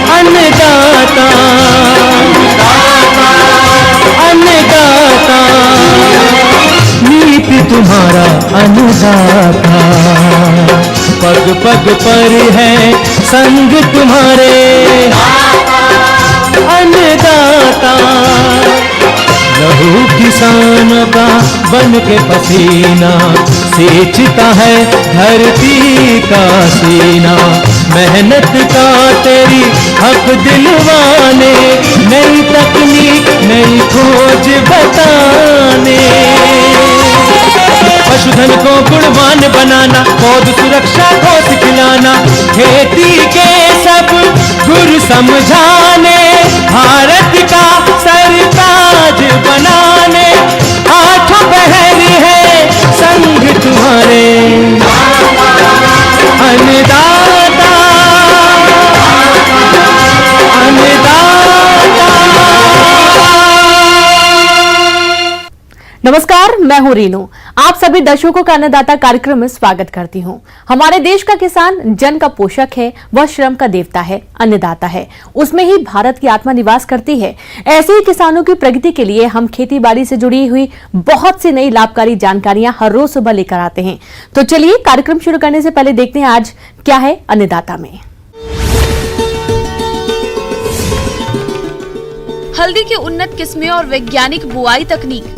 अन्नदाता अन्नदाता नीति तुम्हारा अन्नदाता, पग पग पर है संग तुम्हारे अन्नदाता। लहू किसान का बन के पसीना सींचता है धरती का सीना, मेहनत का तेरी हक दिलवाने, नई तकनीक नई खोज बताने। पशुधन को गुणवान बनाना, पौध सुरक्षा को सिखलाना, खेती के सब गुर समझाने, भारत का सरताज बनाने, आठों पहर है संग तुम्हारे अन्नदाता अन्नदाता। नमस्कार, मैं हूं रीनू। आप सभी दर्शकों का अन्नदाता कार्यक्रम में स्वागत करती हूं। हमारे देश का किसान जन का पोषक है, वह श्रम का देवता है, अन्नदाता है। उसमें ही भारत की आत्मा निवास करती है। ऐसे ही किसानों की प्रगति के लिए हम खेती बाड़ी से जुड़ी हुई बहुत सी नई लाभकारी जानकारियां हर रोज सुबह लेकर आते हैं। तो चलिए कार्यक्रम शुरू करने से पहले देखते हैं आज क्या है अन्नदाता में। हल्दी की उन्नत किस्में और वैज्ञानिक बुआई तकनीक।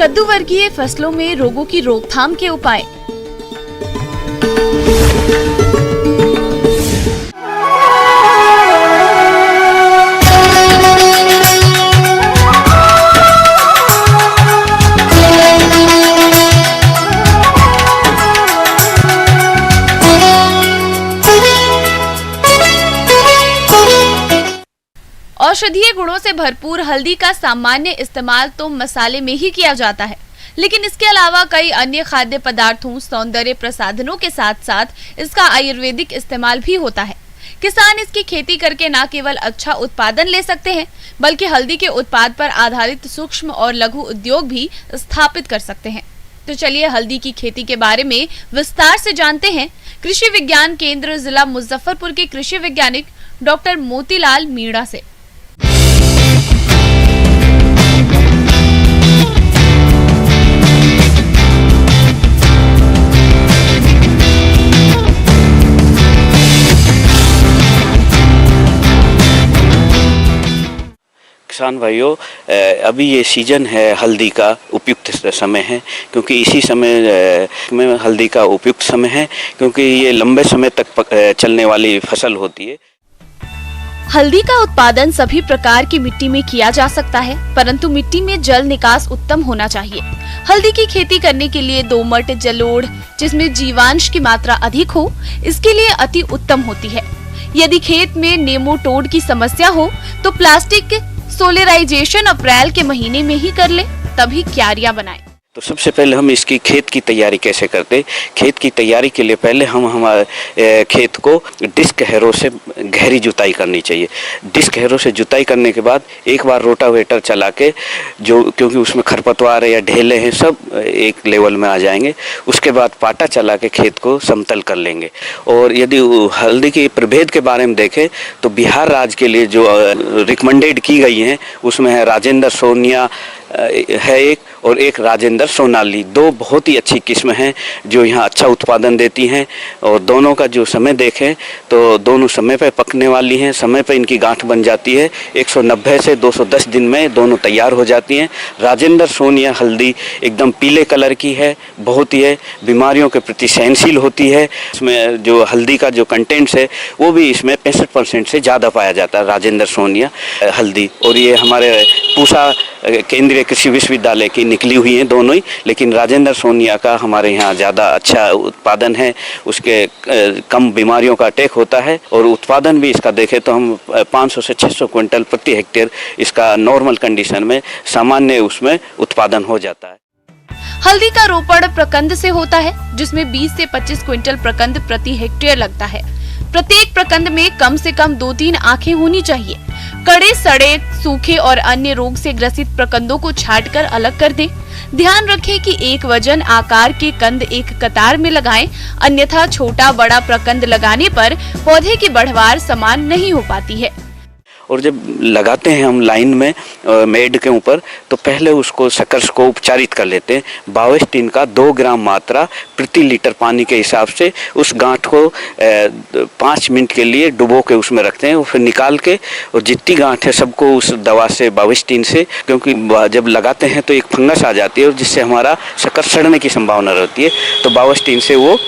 कद्दू वर्गीय फसलों में रोगों की रोकथाम के उपाय। औषधीय गुणों से भरपूर हल्दी का सामान्य इस्तेमाल तो मसाले में ही किया जाता है, लेकिन इसके अलावा कई अन्य खाद्य पदार्थों, सौंदर्य प्रसाधनों के साथ साथ इसका आयुर्वेदिक इस्तेमाल भी होता है। किसान इसकी खेती करके न केवल अच्छा उत्पादन ले सकते हैं, बल्कि हल्दी के उत्पाद पर आधारित सूक्ष्म और लघु उद्योग भी स्थापित कर सकते हैं। तो चलिए हल्दी की खेती के बारे में विस्तार से जानते हैं कृषि विज्ञान केंद्र जिला मुजफ्फरपुर के कृषि वैज्ञानिक डॉक्टर मोतीलाल मीणा से। किसान भाइयों, अभी ये सीजन है हल्दी का, उपयुक्त समय है, क्योंकि इसी समय में हल्दी का उपयुक्त समय है, क्योंकि ये लंबे समय तक चलने वाली फसल होती है। हल्दी का उत्पादन सभी प्रकार की मिट्टी में किया जा सकता है, परंतु मिट्टी में जल निकास उत्तम होना चाहिए। हल्दी की खेती करने के लिए दोमट जलोढ़, जिसमें जीवांश की मात्रा अधिक हो, इसके लिए अति उत्तम होती है। यदि खेत में नेमाटोड की समस्या हो तो प्लास्टिक सोलराइजेशन अप्रैल के महीने में ही कर ले, तभी क्यारियां बनाएं। तो सबसे पहले हम इसकी खेत की तैयारी कैसे करते। खेत की तैयारी के लिए पहले हम हमारे खेत को डिस्क हैरो से गहरी जुताई करनी चाहिए। डिस्क हैरो से जुताई करने के बाद एक बार रोटावेटर चला के, जो क्योंकि उसमें खरपतवार है या ढेले हैं सब एक लेवल में आ जाएंगे, उसके बाद पाटा चला के खेत को समतल कर लेंगे। और यदि हल्दी के प्रभेद के बारे में देखें तो बिहार राज्य के लिए जो रिकमेंडेड की गई हैं उसमें है राजेंद्र सोनिया है एक, और एक राजेंद्र सोनाली, दो बहुत ही अच्छी किस्म हैं जो यहाँ अच्छा उत्पादन देती हैं। और दोनों का जो समय देखें तो दोनों समय पर पकने वाली हैं, समय पर इनकी गांठ बन जाती है। 190 से 210 दिन में दोनों तैयार हो जाती हैं। राजेंद्र सोनिया हल्दी एकदम पीले कलर की है, बहुत ही है, बीमारियों के प्रति सहनशील होती है। इसमें जो हल्दी का जो कंटेंट्स है वो भी इसमें 65% से ज़्यादा पाया जाता है राजेंद्र सोनिया हल्दी। और ये हमारे पूसा केंद्रीय कृषि विश्वविद्यालय की निकली हुई हैं दोनों ही, लेकिन राजेंद्र सोनिया का हमारे यहाँ ज़्यादा अच्छा उत्पादन है, उसके कम बीमारियों का अटैक होता है। और उत्पादन भी इसका देखें तो हम 500 से 600 क्विंटल प्रति हेक्टेयर इसका नॉर्मल कंडीशन में सामान्य उसमें उत्पादन हो जाता है। हल्दी का रोपण प्रकंद से होता है, जिसमें 20 से 25 क्विंटल प्रकंद प्रति हेक्टेयर लगता है। प्रत्येक प्रकंद में कम से कम 2-3 आंखें होनी चाहिए। कड़े, सड़े, सूखे और अन्य रोग से ग्रसित प्रकंदों को छांटकर अलग कर दें। ध्यान रखें कि एक वजन आकार के कंद एक कतार में लगाएं, अन्यथा छोटा बड़ा प्रकंद लगाने पर पौधे की बढ़वार समान नहीं हो पाती है। और जब लगाते हैं हम लाइन में मेड के ऊपर, तो पहले उसको शकर्स को उपचारित कर लेते हैं। बावेस्टिन का 2 ग्राम मात्रा प्रति लीटर पानी के हिसाब से उस गांठ को 5 मिनट के लिए डुबो के उसमें रखते हैं और फिर निकाल के, और जितनी गांठ है सबको उस दवा से, बावेस्टिन से, क्योंकि जब लगाते हैं तो एक फंगस आ जाती है और जिससे हमारा शक्कर सड़ने की संभावना रहती है, तो बावेस्टिन से वो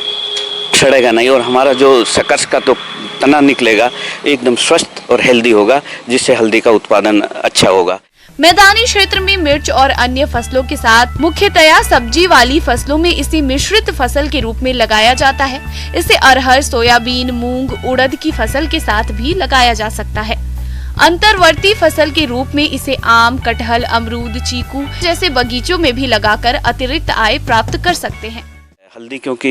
सड़ेगा नहीं और हमारा जो शकर्स का तो तना निकलेगा एकदम स्वस्थ और हेल्दी होगा, जिससे हल्दी का उत्पादन अच्छा होगा। मैदानी क्षेत्र में मिर्च और अन्य फसलों के साथ मुख्यतया सब्जी वाली फसलों में इसे मिश्रित फसल के रूप में लगाया जाता है। इसे अरहर, सोयाबीन, मूंग, उड़द की फसल के साथ भी लगाया जा सकता है। अंतर्वर्ती फसल के रूप में इसे आम, कटहल, अमरूद, चीकू जैसे बगीचों में भी लगाकर अतिरिक्त आय प्राप्त कर सकते हैं। हल्दी क्योंकि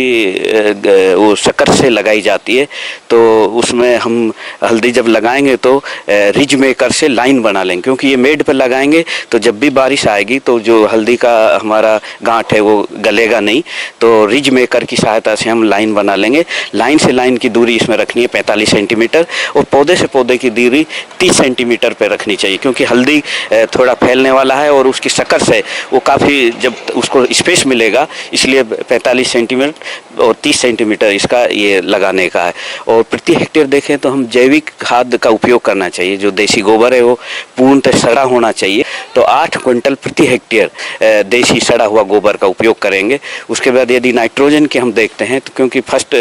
वो शक्कर से लगाई जाती है, तो उसमें हम हल्दी जब लगाएंगे तो रिज मेकर से लाइन बना लेंगे, क्योंकि ये मेड पर लगाएंगे तो जब भी बारिश आएगी तो जो हल्दी का हमारा गांठ है वो गलेगा नहीं, तो रिज मेकर की सहायता से हम लाइन बना लेंगे। लाइन से लाइन की दूरी इसमें रखनी है 45 सेंटीमीटर और पौधे से पौधे की दूरी 30 सेंटीमीटर पर रखनी चाहिए, क्योंकि हल्दी थोड़ा फैलने वाला है और उसकी शक्कर से वो काफ़ी जब उसको स्पेस मिलेगा, इसलिए 45 सेंटीमीटर और 30 सेंटीमीटर इसका ये लगाने का है। और प्रति हेक्टेयर देखें तो हम जैविक खाद का उपयोग करना चाहिए। जो देसी गोबर है वो पूर्णतः सड़ा होना चाहिए, तो 8 क्विंटल प्रति हेक्टेयर देसी सड़ा हुआ गोबर का उपयोग करेंगे। उसके बाद यदि नाइट्रोजन के हम देखते हैं तो क्योंकि फर्स्ट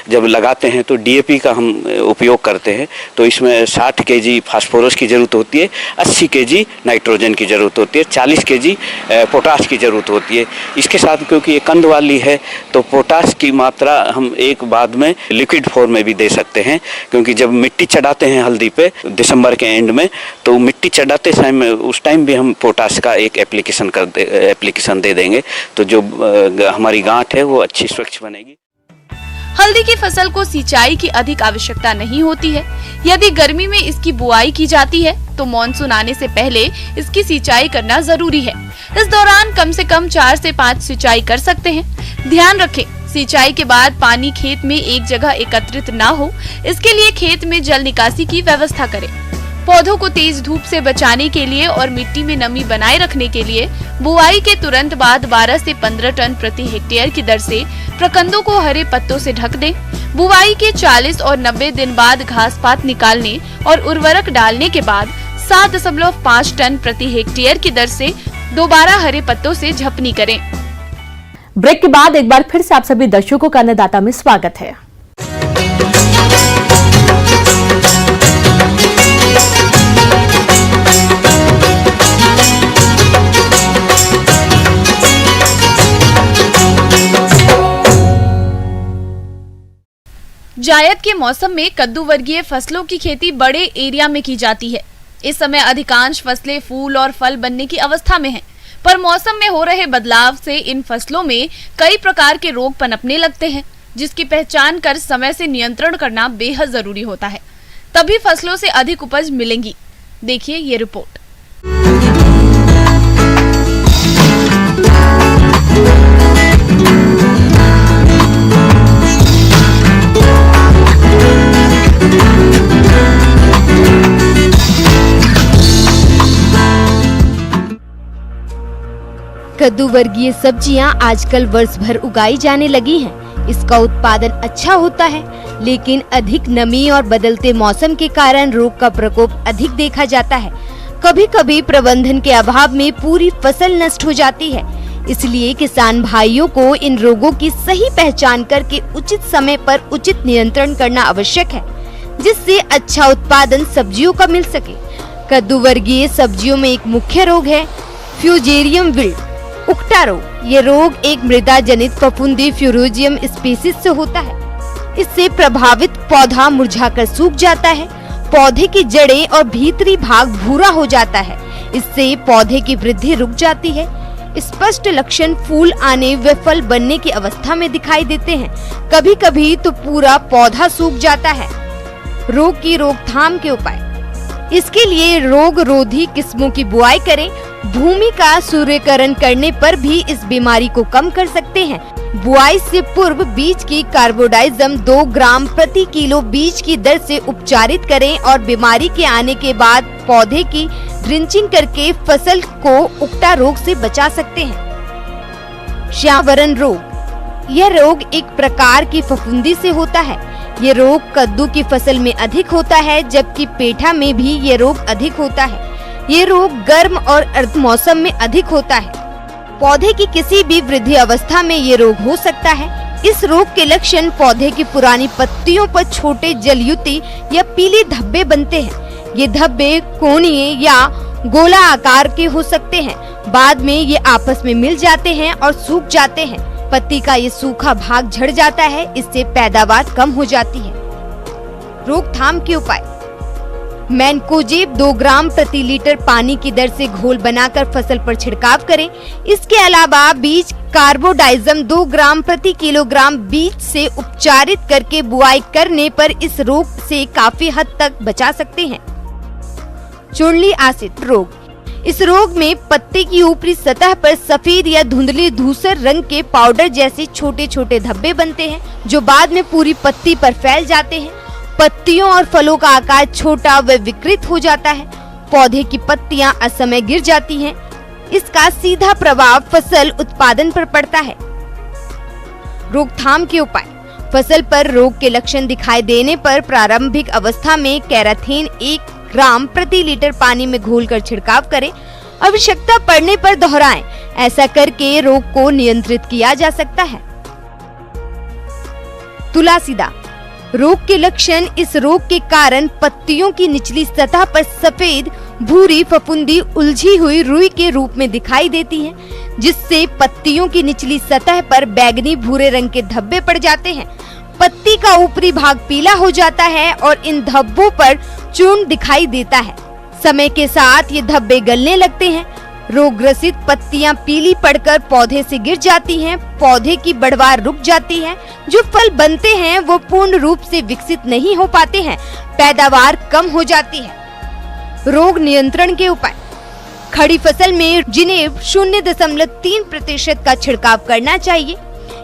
जब लगाते हैं तो डीएपी का हम उपयोग करते हैं, तो इसमें 60 केजी फास्फोरस की जरूरत होती है, 80 केजी नाइट्रोजन की जरूरत होती है, 40 केजी पोटाश की जरूरत होती है। इसके साथ क्योंकि ये कंद वाली है तो पोटाश की मात्रा हम एक बाद में लिक्विड फॉर्म में भी दे सकते हैं, क्योंकि जब मिट्टी चढ़ाते हैं हल्दी पे दिसंबर के एंड में, तो मिट्टी चढ़ाते समय उस टाइम भी हम पोटाश का एक एप्लीकेशन दे देंगे, तो जो हमारी गांठ है वो अच्छी स्वच्छ बनेगी। हल्दी की फसल को सिंचाई की अधिक आवश्यकता नहीं होती है। यदि गर्मी में इसकी बुआई की जाती है तो मॉनसून आने से पहले इसकी सिंचाई करना जरूरी है। इस दौरान कम से कम 4 से 5 सिंचाई कर सकते हैं। ध्यान रखें, सिंचाई के बाद पानी खेत में एक जगह एकत्रित ना हो, इसके लिए खेत में जल निकासी की व्यवस्था करें। पौधों को तेज धूप से बचाने के लिए और मिट्टी में नमी बनाए रखने के लिए बुआई के तुरंत बाद 12 से 15 टन प्रति हेक्टेयर की दर से प्रकंदों को हरे पत्तों से ढक दें। बुआई के 40 और 90 दिन बाद घास पात निकालने और उर्वरक डालने के बाद 7.5 टन प्रति हेक्टेयर की दर से दोबारा हरे पत्तों से झपनी करें। ब्रेक के बाद एक बार फिर से आप सभी दर्शकों का अन्नदाता में स्वागत है। जायद के मौसम में कद्दू वर्गीय फसलों की खेती बड़े एरिया में की जाती है। इस समय अधिकांश फसलें फूल और फल बनने की अवस्था में हैं, पर मौसम में हो रहे बदलाव से इन फसलों में कई प्रकार के रोग पनपने लगते हैं, जिसकी पहचान कर समय से नियंत्रण करना बेहद जरूरी होता है, तभी फसलों से अधिक उपज मिलेंगी। देखिए ये रिपोर्ट। कद्दू वर्गीय सब्जियां आजकल वर्ष भर उगाई जाने लगी हैं। इसका उत्पादन अच्छा होता है, लेकिन अधिक नमी और बदलते मौसम के कारण रोग का प्रकोप अधिक देखा जाता है। कभी कभी प्रबंधन के अभाव में पूरी फसल नष्ट हो जाती है। इसलिए किसान भाइयों को इन रोगों की सही पहचान करके उचित समय पर उचित नियंत्रण करना आवश्यक है, जिससे अच्छा उत्पादन सब्जियों का मिल सके। कद्दू वर्गीय सब्जियों में एक मुख्य रोग है फ्यूजेरियम विल्ट, उकटा रोग। ये रोग एक मृदा जनित फफूंदी फ्यूरोजियम स्पीसीज से होता है। इससे प्रभावित पौधा मुरझाकर सूख जाता है, पौधे की जड़ें और भीतरी भाग भूरा हो जाता है। इससे पौधे की वृद्धि रुक जाती है। स्पष्ट लक्षण फूल आने व फल बनने की अवस्था में दिखाई देते हैं। कभी कभी तो पूरा पौधा सूख जाता है। रोग की रोकथाम के उपाय। इसके लिए रोग रोधी किस्मों की बुआई करें। भूमि का सूर्यकरण करने पर भी इस बीमारी को कम कर सकते हैं। बुआई से पूर्व बीज की कार्बोडाइजम 2 ग्राम प्रति किलो बीज की दर से उपचारित करें और बीमारी के आने के बाद पौधे की ड्रिंचिंग करके फसल को उकटा रोग से बचा सकते हैं। श्यावरण रोग। यह रोग एक प्रकार की फफूंदी से होता है। ये रोग कद्दू की फसल में अधिक होता है, जबकि पेठा में भी ये रोग अधिक होता है। ये रोग गर्म और अर्ध मौसम में अधिक होता है। पौधे की किसी भी वृद्धि अवस्था में ये रोग हो सकता है। इस रोग के लक्षण पौधे की पुरानी पत्तियों पर छोटे जलयुति या पीले धब्बे बनते हैं। ये धब्बे कोणीय या गोला आकार के हो सकते हैं। बाद में ये आपस में मिल जाते हैं और सूख जाते हैं। पत्ती का ये सूखा भाग झड़ जाता है, इससे पैदावार कम हो जाती है। रोकथाम के उपाय। मैनकोजेब 2 ग्राम प्रति लीटर पानी की दर से घोल बनाकर फसल पर छिड़काव करें। इसके अलावा बीज कार्बोडाइजम 2 ग्राम प्रति किलोग्राम बीज से उपचारित करके बुआई करने पर इस रोग से काफी हद तक बचा सकते हैं। चुर्ली आसिड रोग। इस रोग में पत्ते की ऊपरी सतह पर सफेद या धुंधली धूसर रंग के पाउडर जैसे छोटे छोटे धब्बे बनते हैं, जो बाद में पूरी पत्ती पर फैल जाते हैं। पत्तियों और फलों का आकार छोटा व विकृत हो जाता है। पौधे की पत्तियां असमय गिर जाती हैं। इसका सीधा प्रभाव फसल उत्पादन पर पड़ता है। रोकथाम के उपाय। फसल पर रोग के लक्षण दिखाई देने पर प्रारंभिक अवस्था में कैराथीन 1 ग्राम प्रति लीटर पानी में घोलकर छिड़काव करें। आवश्यकता पड़ने पर दोहराएं। ऐसा करके रोग को नियंत्रित किया जा सकता है। तुलासीदा रोग के लक्षण। इस रोग के कारण पत्तियों की निचली सतह पर सफेद भूरी फफूंदी उलझी हुई रुई के रूप में दिखाई देती है, जिससे पत्तियों की निचली सतह पर बैंगनी भूरे रंग के धब्बे पड़ जाते हैं। पत्ती का ऊपरी भाग पीला हो जाता है और इन धब्बों पर चूर्ण दिखाई देता है। समय के साथ ये धब्बे गलने लगते हैं। रोगग्रसित पत्तियां पीली पड़कर पौधे से गिर जाती हैं। पौधे की बढ़वार रुक जाती है। जो फल बनते हैं वो पूर्ण रूप से विकसित नहीं हो पाते हैं। पैदावार कम हो जाती है। रोग नियंत्रण के उपाय। खड़ी फसल में जिनेब 0.3% का छिड़काव करना चाहिए।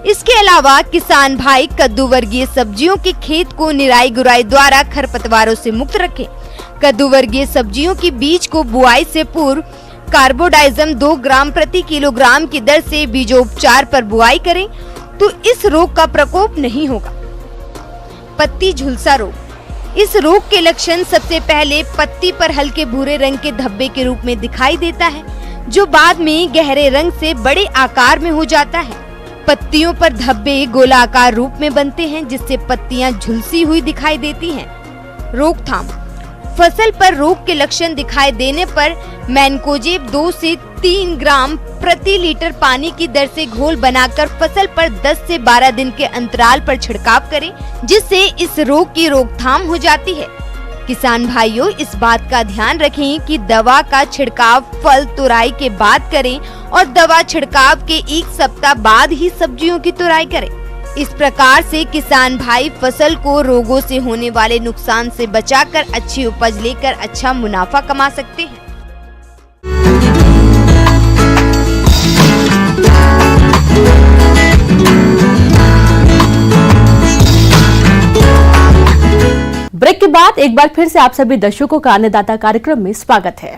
इसके अलावा किसान भाई कद्दू वर्गीय सब्जियों के खेत को निराई गुराई द्वारा खरपतवारों से मुक्त रखें। कद्दू वर्गीय सब्जियों की बीज को बुआई से पूर्व कार्बोडाइजम 2 ग्राम प्रति किलोग्राम की दर से बीजोपचार पर बुआई करें तो इस रोग का प्रकोप नहीं होगा। पत्ती झुलसा रोग। इस रोग के लक्षण सबसे पहले पत्ती पर हल्के भूरे रंग के धब्बे के रूप में दिखाई देता है, जो बाद में गहरे रंग से बड़े आकार में हो जाता है। पत्तियों पर धब्बे गोलाकार रूप में बनते हैं, जिससे पत्तियां झुलसी हुई दिखाई देती हैं। रोकथाम। फसल पर रोग के लक्षण दिखाई देने पर मैनकोजेब 2 से 3 ग्राम प्रति लीटर पानी की दर से घोल बनाकर फसल पर 10 से 12 दिन के अंतराल पर छिड़काव करें, जिससे इस रोग की रोकथाम हो जाती है। किसान भाइयों, इस बात का ध्यान रखें कि दवा का छिड़काव फल तुराई के बाद करें और दवा छिड़काव के 1 सप्ताह बाद ही सब्जियों की तुराई करें। इस प्रकार से किसान भाई फसल को रोगों से होने वाले नुकसान से बचाकर अच्छी उपज लेकर अच्छा मुनाफा कमा सकते हैं। ब्रेक के बाद एक बार फिर से आप सभी दर्शकों का अन्नदाता कार्यक्रम में स्वागत है।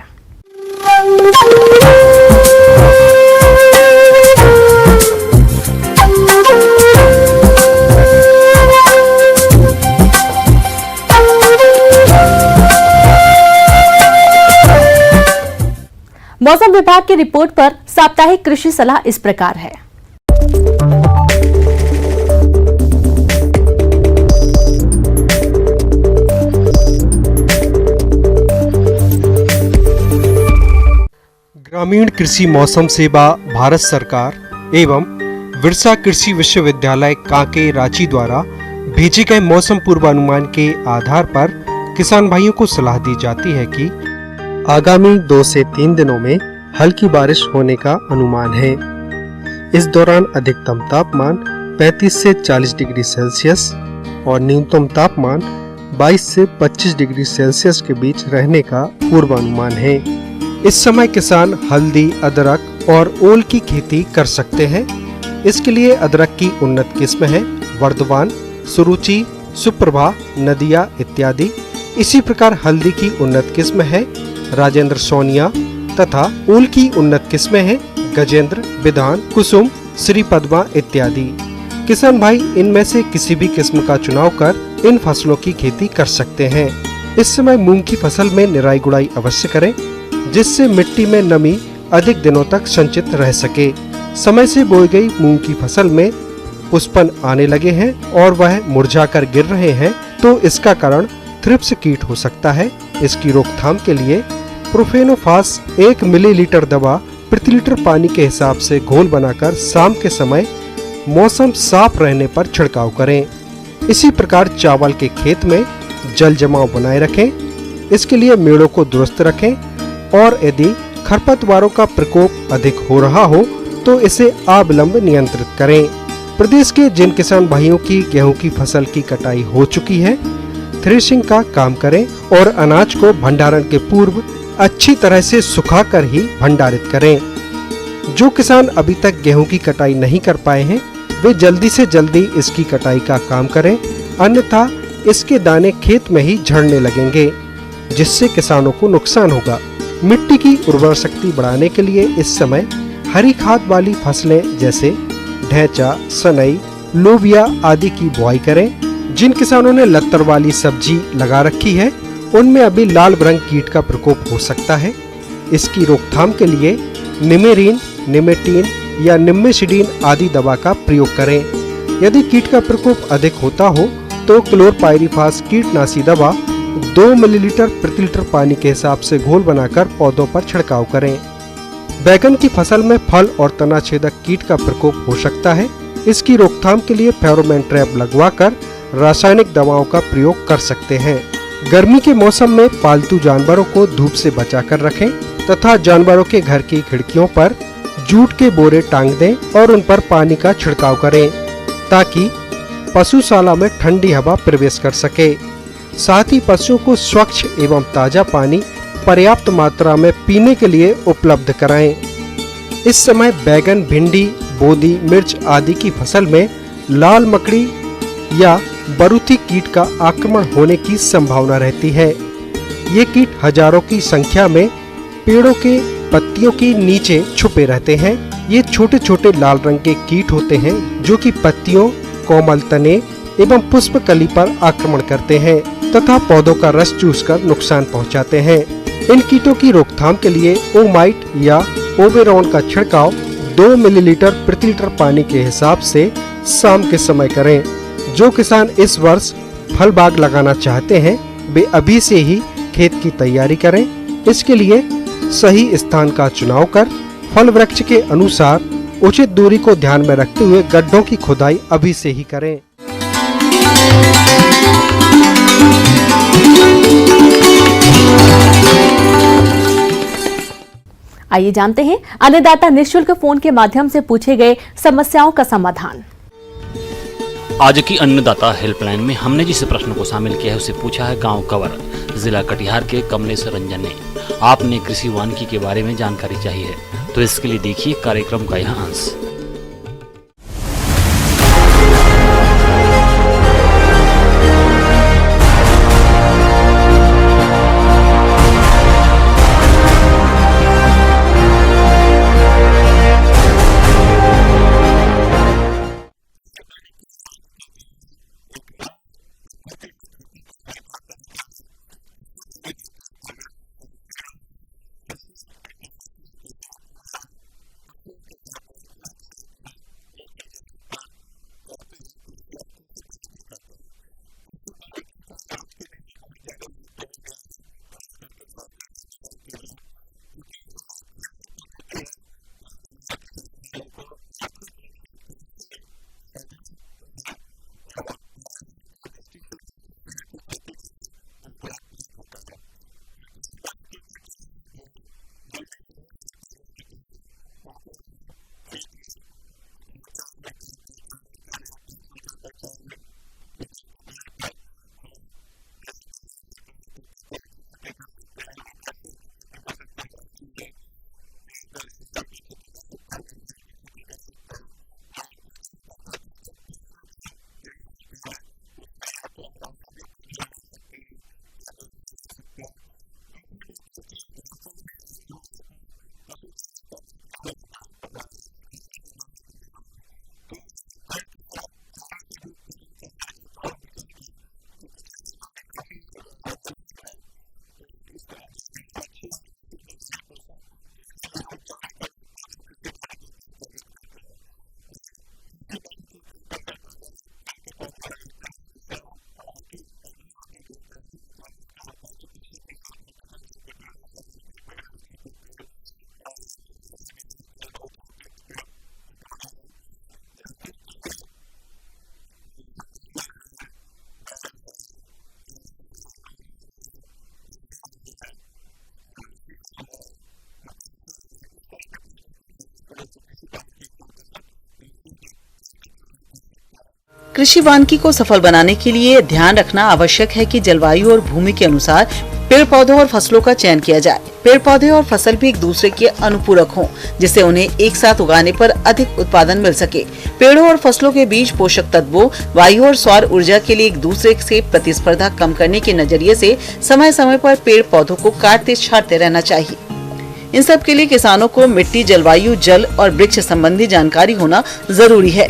मौसम विभाग की रिपोर्ट पर साप्ताहिक कृषि सलाह इस प्रकार है। ग्रामीण कृषि मौसम सेवा भारत सरकार एवं विरसा कृषि विश्वविद्यालय कांके रांची द्वारा भेजे गए मौसम पूर्वानुमान के आधार पर किसान भाइयों को सलाह दी जाती है कि आगामी 2 से 3 दिनों में हल्की बारिश होने का अनुमान है। इस दौरान अधिकतम तापमान 35 से 40 डिग्री सेल्सियस और न्यूनतम तापमान 22 से 25 डिग्री सेल्सियस के बीच रहने का पूर्वानुमान है। इस समय किसान हल्दी, अदरक और ओल की खेती कर सकते हैं। इसके लिए अदरक की उन्नत किस्म है वर्धमान, सुरुचि, सुप्रभा, नदिया इत्यादि। इसी प्रकार हल्दी की उन्नत किस्म है राजेंद्र सोनिया तथा ओल की उन्नत किस्में हैं गजेंद्र, विधान, कुसुम, श्री पद्मा इत्यादि। किसान भाई इनमें से किसी भी किस्म का चुनाव कर इन फसलों की खेती कर सकते हैं। इस समय मूंग की फसल में निराई गुड़ाई अवश्य करें, जिससे मिट्टी में नमी अधिक दिनों तक संचित रह सके। समय से बोई गई मूंग की फसल में पुष्पन आने लगे हैं और वह मुरझाकर गिर रहे हैं, तो इसका कारण थ्रिप्स कीट हो सकता है। इसकी रोकथाम के लिए प्रोफेनोफास 1 मिलीलीटर दवा प्रति लीटर पानी के हिसाब से घोल बनाकर शाम के समय मौसम साफ रहने पर छिड़काव करें। इसी प्रकार चावल के खेत में जल जमाव बनाए रखें। इसके लिए मेड़ों को दुरुस्त रखें और यदि खरपतवारों का प्रकोप अधिक हो रहा हो तो इसे अविलंब नियंत्रित करें। प्रदेश के जिन किसान भाइयों की गेहूं की फसल की कटाई हो चुकी है, थ्रेशिंग का काम करें और अनाज को भंडारण के पूर्व अच्छी तरह से सुखाकर ही भंडारित करें। जो किसान अभी तक गेहूं की कटाई नहीं कर पाए हैं, वे जल्दी से जल्दी इसकी कटाई का काम करें, अन्यथा इसके दाने खेत में ही झड़ने लगेंगे, जिससे किसानों को नुकसान होगा। मिट्टी की उर्वर शक्ति बढ़ाने के लिए इस समय हरी खाद वाली फसलें जैसे ढैंचा, सनई, लोबिया आदि की बुआई करें। जिन किसानों ने लत्तर वाली सब्जी लगा रखी है, उनमें अभी लाल भृंग कीट का प्रकोप हो सकता है। इसकी रोकथाम के लिए निमेरीन, निमेटीन या निमेसिडीन आदि दवा का प्रयोग करें। यदि कीट का प्रकोप अधिक होता हो तो क्लोरपाइरिफास कीटनाशी दवा 2 मिलीलीटर प्रति लीटर पानी के हिसाब से घोल बनाकर पौधों पर छिड़काव करें। बैगन की फसल में फल और तना छेदक कीट का प्रकोप हो सकता है। इसकी रोकथाम के लिए फेरोमोन ट्रैप लगवाकर रासायनिक दवाओं का प्रयोग कर सकते हैं। गर्मी के मौसम में पालतू जानवरों को धूप से बचाकर रखें तथा जानवरों के घर की खिड़कियों पर जूट के बोरे टांग दें और उन पर पानी का छिड़काव करें, ताकि पशुशाला में ठंडी हवा प्रवेश कर सके। साथ ही पशुओं को स्वच्छ एवं ताजा पानी पर्याप्त मात्रा में पीने के लिए उपलब्ध कराएं। इस समय बैगन, भिंडी, बोदी, मिर्च आदि की फसल में लाल मकड़ी या बरूथी कीट का आक्रमण होने की संभावना रहती है। ये कीट हजारों की संख्या में पेड़ों के पत्तियों के नीचे छुपे रहते हैं। ये छोटे छोटे लाल रंग के कीट होते हैं जो कि पत्तियों, कोमल तने एवं पुष्प कली पर आक्रमण करते हैं तथा पौधों का रस चूसकर नुकसान पहुंचाते हैं। इन कीटों की रोकथाम के लिए ओमाइट या ओबेरॉन का छिड़काव 2 मिलीलीटर प्रति लीटर पानी के हिसाब से शाम के समय करें। जो किसान इस वर्ष फल बाग लगाना चाहते हैं, वे अभी से ही खेत की तैयारी करें। इसके लिए सही स्थान का चुनाव कर फल वृक्ष के अनुसार उचित दूरी को ध्यान में रखते हुए गड्ढों की खुदाई अभी से ही करें। आइए जानते हैं अन्नदाता निःशुल्क फोन के माध्यम से पूछे गए समस्याओं का समाधान। आज की अन्नदाता हेल्पलाइन में हमने जिस प्रश्न को शामिल किया है उसे पूछा है गांव कवर, जिला कटिहार के कमलेश रंजन ने। आपने कृषि वानिकी के बारे में जानकारी चाहिए है तो इसके लिए देखिए कार्यक्रम का यह अंश। कृषि वानिकी को सफल बनाने के लिए ध्यान रखना आवश्यक है कि जलवायु और भूमि के अनुसार पेड़ पौधों और फसलों का चयन किया जाए। पेड़ पौधे और फसल भी एक दूसरे के अनुपूरक हों, जिससे उन्हें एक साथ उगाने पर अधिक उत्पादन मिल सके। पेड़ों और फसलों के बीच पोषक तत्वों, वायु और सौर ऊर्जा के लिए एक दूसरे से प्रतिस्पर्धा कम करने के नजरिए से समय समय पर पेड़ पौधों को काटते छांटते रहना चाहिए। इन सब के लिए किसानों को मिट्टी, जलवायु, जल और वृक्ष संबंधी जानकारी होना जरूरी है।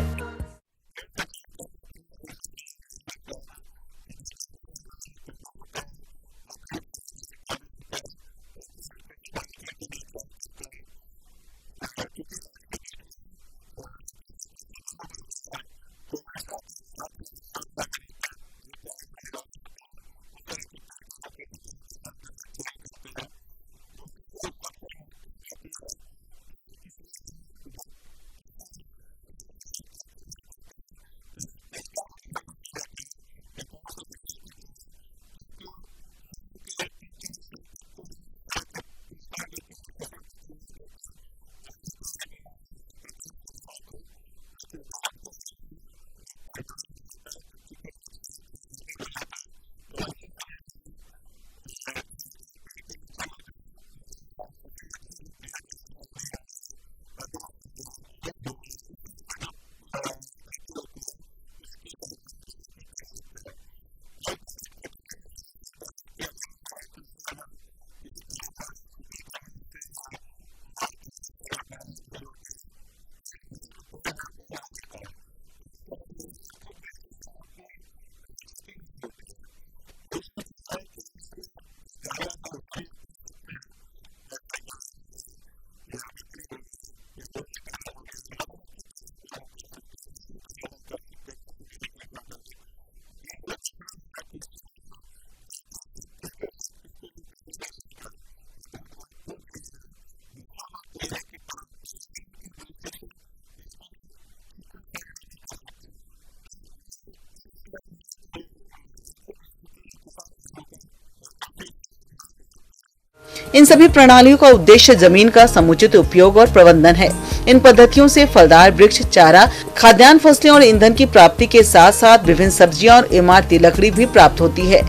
इन सभी प्रणालियों का उद्देश्य जमीन का समुचित उपयोग और प्रबंधन है। इन पद्धतियों से फलदार वृक्ष, चारा, खाद्यान्न फसलें और ईंधन की प्राप्ति के साथ साथ विभिन्न सब्जियां और इमारती लकड़ी भी प्राप्त होती है।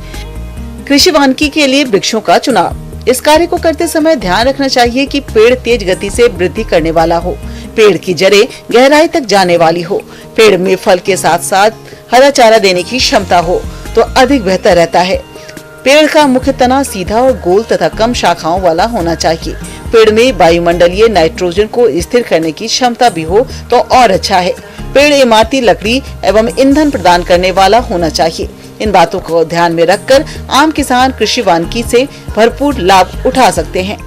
कृषि वानिकी के लिए वृक्षों का चुनाव। इस कार्य को करते समय ध्यान रखना चाहिए कि पेड़ तेज गति से वृद्धि करने वाला हो, पेड़ की जड़ें गहराई तक जाने वाली हो, पेड़ में फल के साथ साथ हरा चारा देने की क्षमता हो तो अधिक बेहतर रहता है। पेड़ का मुख्य तना सीधा और गोल तथा कम शाखाओं वाला होना चाहिए। पेड़ में वायुमंडलीय नाइट्रोजन को स्थिर करने की क्षमता भी हो तो और अच्छा है। पेड़ इमारती लकड़ी एवं ईंधन प्रदान करने वाला होना चाहिए। इन बातों को ध्यान में रखकर आम किसान कृषि वानिकी से भरपूर लाभ उठा सकते हैं।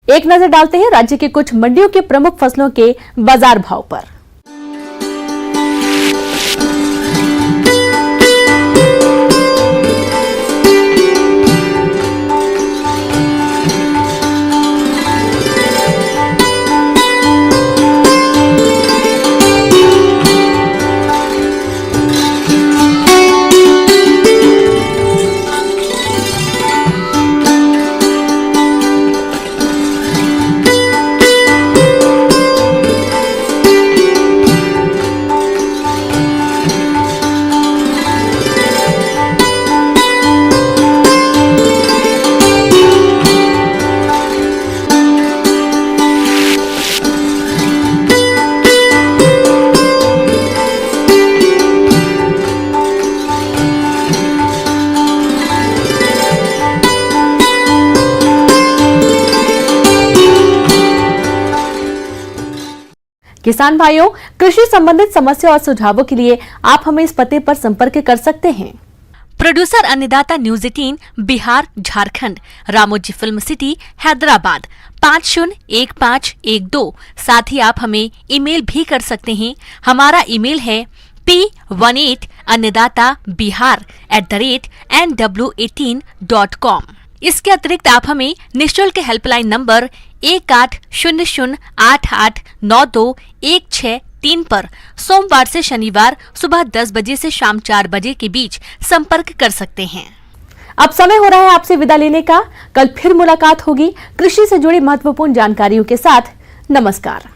एक नजर डालते हैं राज्य के कुछ मंडियों के प्रमुख फसलों के बाजार भाव पर। किसान भाइयों, कृषि संबंधित समस्या और सुझावों के लिए आप हमें इस पते पर संपर्क कर सकते हैं। प्रोड्यूसर अन्नदाता news 18 Bihar Jharkhand, Ramoji film city Hyderabad 501512। साथ ही आप हमें ईमेल भी कर सकते हैं। हमारा ईमेल है p18annadatabihar@nw18.com। इसके अतिरिक्त आप हमें निःशुल्क हेल्पलाइन नंबर 1800889216 पर सोमवार से शनिवार सुबह 10 बजे से शाम 4 बजे के बीच संपर्क कर सकते हैं। अब समय हो रहा है आपसे विदा लेने का। कल फिर मुलाकात होगी कृषि से जुड़ी महत्वपूर्ण जानकारियों के साथ। नमस्कार।